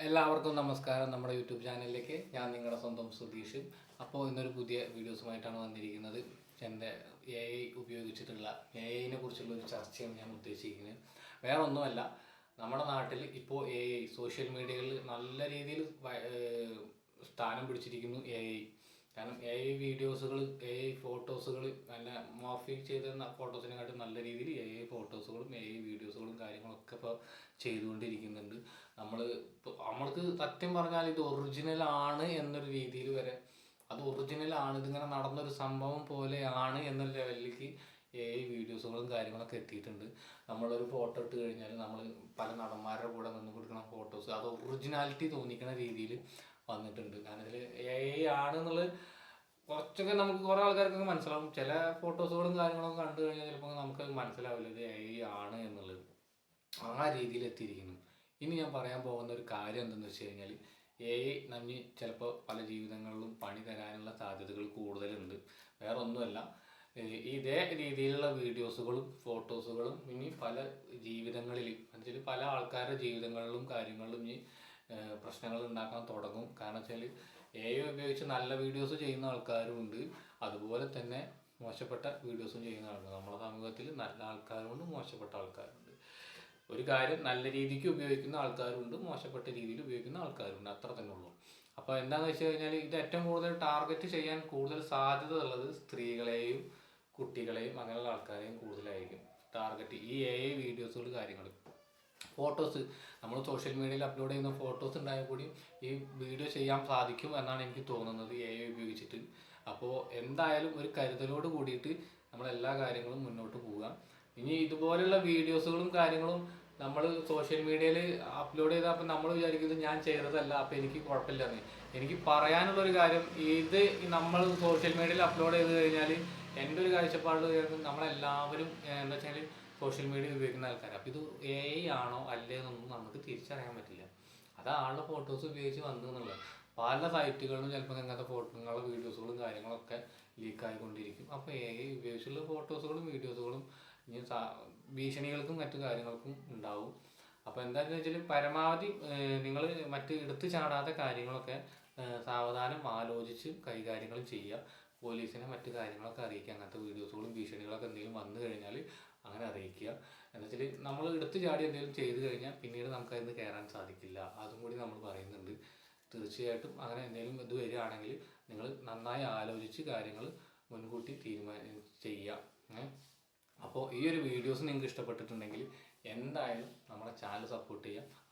എല്ലാവർക്കും നമസ്കാരം. നമ്മുടെ യൂട്യൂബ് ചാനലിലേക്ക് ഞാൻ നിങ്ങളുടെ സ്വന്തം സുധീഷ്. അപ്പോൾ ഇന്നൊരു പുതിയ വീഡിയോസുമായിട്ടാണ് വന്നിരിക്കുന്നത്. എൻ്റെ AI ഉപയോഗിച്ചിട്ടുള്ള AIനെ കുറിച്ചുള്ള ഒരു ചർച്ചയാണ് ഞാൻ ഉദ്ദേശിക്കുന്നത്. വേറെ ഒന്നുമല്ല, നമ്മുടെ നാട്ടിൽ ഇപ്പോൾ AI സോഷ്യൽ മീഡിയകളിൽ നല്ല രീതിയിൽ സ്ഥാനം പിടിച്ചിരിക്കുന്നു AI. കാരണം AI വീഡിയോസുകൾ, AI ഫോട്ടോസുകൾ, നല്ല മോർഫി ചെയ്തിരുന്ന ഫോട്ടോസിനെക്കാട്ടും നല്ല രീതിയിൽ AI ഫോട്ടോസുകളും AI വീഡിയോസുകളും കാര്യങ്ങളൊക്കെ ഇപ്പോൾ ചെയ്തുകൊണ്ടിരിക്കുന്നുണ്ട്. നമ്മൾക്ക് സത്യം പറഞ്ഞാൽ ഇത് ഒറിജിനലാണ് എന്നൊരു രീതിയിൽ വരെ, അത് ഒറിജിനലാണ്, ഇതിങ്ങനെ നടന്നൊരു സംഭവം പോലെയാണ് എന്നൊരു ലെവലിലേക്ക് AI വീഡിയോസുകളും കാര്യങ്ങളൊക്കെ എത്തിയിട്ടുണ്ട്. നമ്മളൊരു ഫോട്ടോ ഇട്ട് കഴിഞ്ഞാൽ നമ്മൾ പല നടന്മാരുടെ കൂടെ നിന്ന് കൊടുക്കുന്ന ഫോട്ടോസ് അത് ഒറിജിനാലിറ്റി തോന്നിക്കുന്ന രീതിയിൽ വന്നിട്ടുണ്ട്. കാരണം ഇതിൽ AI ആണെന്നുള്ളത് കുറച്ചൊക്കെ നമുക്ക് കുറേ ആൾക്കാർക്കൊക്കെ മനസ്സിലാവും. ചില ഫോട്ടോസുകളും കാര്യങ്ങളൊക്കെ കണ്ടു കഴിഞ്ഞാൽ ചിലപ്പോൾ നമുക്കത് മനസ്സിലാവില്ല ഇത് AI ആണ് എന്നുള്ളത്. ആ രീതിയിൽ എത്തിയിരിക്കുന്നു. ഇനി ഞാൻ പറയാൻ പോകുന്ന ഒരു കാര്യം എന്തെന്ന് വെച്ച് കഴിഞ്ഞാൽ, AI നമ്മി ചിലപ്പോൾ പല ജീവിതങ്ങളിലും പണി തരാനുള്ള സാധ്യതകൾ കൂടുതലുണ്ട്. വേറെ ഒന്നുമല്ല, ഇതേ രീതിയിലുള്ള വീഡിയോസുകളും ഫോട്ടോസുകളും ഇനി പല ജീവിതങ്ങളിൽ എന്നുവെച്ചാൽ പല ആൾക്കാരുടെ ജീവിതങ്ങളിലും കാര്യങ്ങളിലും ഇനി പ്രശ്നങ്ങൾ ഉണ്ടാക്കാൻ തുടങ്ങും. കാരണം വെച്ചാൽ AI ഉപയോഗിച്ച് നല്ല വീഡിയോസ് ചെയ്യുന്ന ആൾക്കാരും ഉണ്ട്, അതുപോലെ തന്നെ മോശപ്പെട്ട വീഡിയോസും ചെയ്യുന്ന ആൾക്കാർ. നമ്മുടെ സമൂഹത്തിൽ നല്ല ആൾക്കാരുണ്ട്, മോശപ്പെട്ട ആൾക്കാരുണ്ട്. ഒരു കാര്യം നല്ല രീതിക്ക് ഉപയോഗിക്കുന്ന ആൾക്കാരുണ്ട്, മോശപ്പെട്ട രീതിയിൽ ഉപയോഗിക്കുന്ന ആൾക്കാരുണ്ട്, അത്ര തന്നെ ഉള്ളൂ. അപ്പോൾ എന്താണെന്ന് വെച്ച് കഴിഞ്ഞാൽ ഇത് ഏറ്റവും കൂടുതൽ ടാർഗറ്റ് ചെയ്യാൻ കൂടുതൽ സാധ്യത ഉള്ളത് സ്ത്രീകളെയും കുട്ടികളെയും അങ്ങനെയുള്ള ആൾക്കാരെയും കൂടുതലായിരിക്കും ടാർഗറ്റ് ഈ AI വീഡിയോസുകൾ കാര്യങ്ങൾ. ഫോട്ടോസ് നമ്മൾ സോഷ്യൽ മീഡിയയിൽ അപ്ലോഡ് ചെയ്യുന്ന ഫോട്ടോസ് ഉണ്ടായാൽ കൂടി ഈ വീഡിയോ ചെയ്യാൻ സാധിക്കും എന്നാണ് എനിക്ക് തോന്നുന്നത് AI ഉപയോഗിച്ചിട്ട്. അപ്പോൾ എന്തായാലും ഒരു കരുതലോട് കൂടിയിട്ട് നമ്മളെല്ലാ കാര്യങ്ങളും മുന്നോട്ട് പോവുക. ഇനി ഇതുപോലെയുള്ള വീഡിയോസുകളും കാര്യങ്ങളും നമ്മൾ സോഷ്യൽ മീഡിയയിൽ അപ്ലോഡ് ചെയ്താൽ അപ്പം നമ്മൾ വിചാരിക്കുന്നത് ഞാൻ ചെയ്തതല്ല, അപ്പം എനിക്ക് കുഴപ്പമില്ലെന്ന്. എനിക്ക് പറയാനുള്ളൊരു കാര്യം, ഇത് നമ്മൾ സോഷ്യൽ മീഡിയയിൽ അപ്ലോഡ് ചെയ്ത് കഴിഞ്ഞാൽ എൻ്റെ ഒരു കാഴ്ചപ്പാട് നമ്മളെല്ലാവരും എന്താ വെച്ചാൽ സോഷ്യൽ മീഡിയ ഉപയോഗിക്കുന്ന ആൾക്കാർ. അപ്പോൾ ഇത് AI ആണോ അല്ലേ എന്നൊന്നും നമുക്ക് തിരിച്ചറിയാൻ പറ്റില്ല. അത് ആളുടെ ഫോട്ടോസ് ഉപയോഗിച്ച് വന്നു എന്നുള്ളത്. പല സൈറ്റുകളിലും ചിലപ്പോൾ ഇങ്ങനത്തെ ഫോട്ടോകളുടെ വീഡിയോസുകളും കാര്യങ്ങളൊക്കെ ലീക്കായിക്കൊണ്ടിരിക്കും. അപ്പോൾ AI ഉപയോഗിച്ചുള്ള ഫോട്ടോസുകളും വീഡിയോസുകളും ഇനി ഭീഷണികൾക്കും മറ്റു കാര്യങ്ങൾക്കും ഉണ്ടാവും. അപ്പോൾ എന്താണെന്ന് വെച്ചാൽ പരമാവധി നിങ്ങൾ മറ്റ് എടുത്തു ചാടാത്ത കാര്യങ്ങളൊക്കെ സാവധാനം ആലോചിച്ച് കൈകാര്യങ്ങൾ ചെയ്യുക. പോലീസിനെ മറ്റു കാര്യങ്ങളൊക്കെ അറിയിക്കുക. അങ്ങനത്തെ വീഡിയോസുകളും ഭീഷണികളൊക്കെ എന്തെങ്കിലും വന്നു കഴിഞ്ഞാൽ അങ്ങനെ അറിയിക്കുക. എന്ന് വെച്ചാൽ നമ്മൾ എടുത്തു ചാടി എന്തെങ്കിലും ചെയ്തു കഴിഞ്ഞാൽ പിന്നീട് നമുക്കതിന് കയറാൻ സാധിക്കില്ല. അതും കൂടി നമ്മൾ പറയുന്നുണ്ട്. തീർച്ചയായിട്ടും അങ്ങനെ എന്തെങ്കിലും ഇത് വരികയാണെങ്കിൽ നിങ്ങൾ നന്നായി ആലോചിച്ച് കാര്യങ്ങൾ മുൻകൂട്ടി ചെയ്യുക. അപ്പോൾ ഈ ഒരു വീഡിയോസ് നിങ്ങൾക്ക് ഇഷ്ടപ്പെട്ടിട്ടുണ്ടെങ്കിൽ എന്തായാലും നമ്മുടെ ചാനൽ സപ്പോർട്ട് ചെയ്യുക.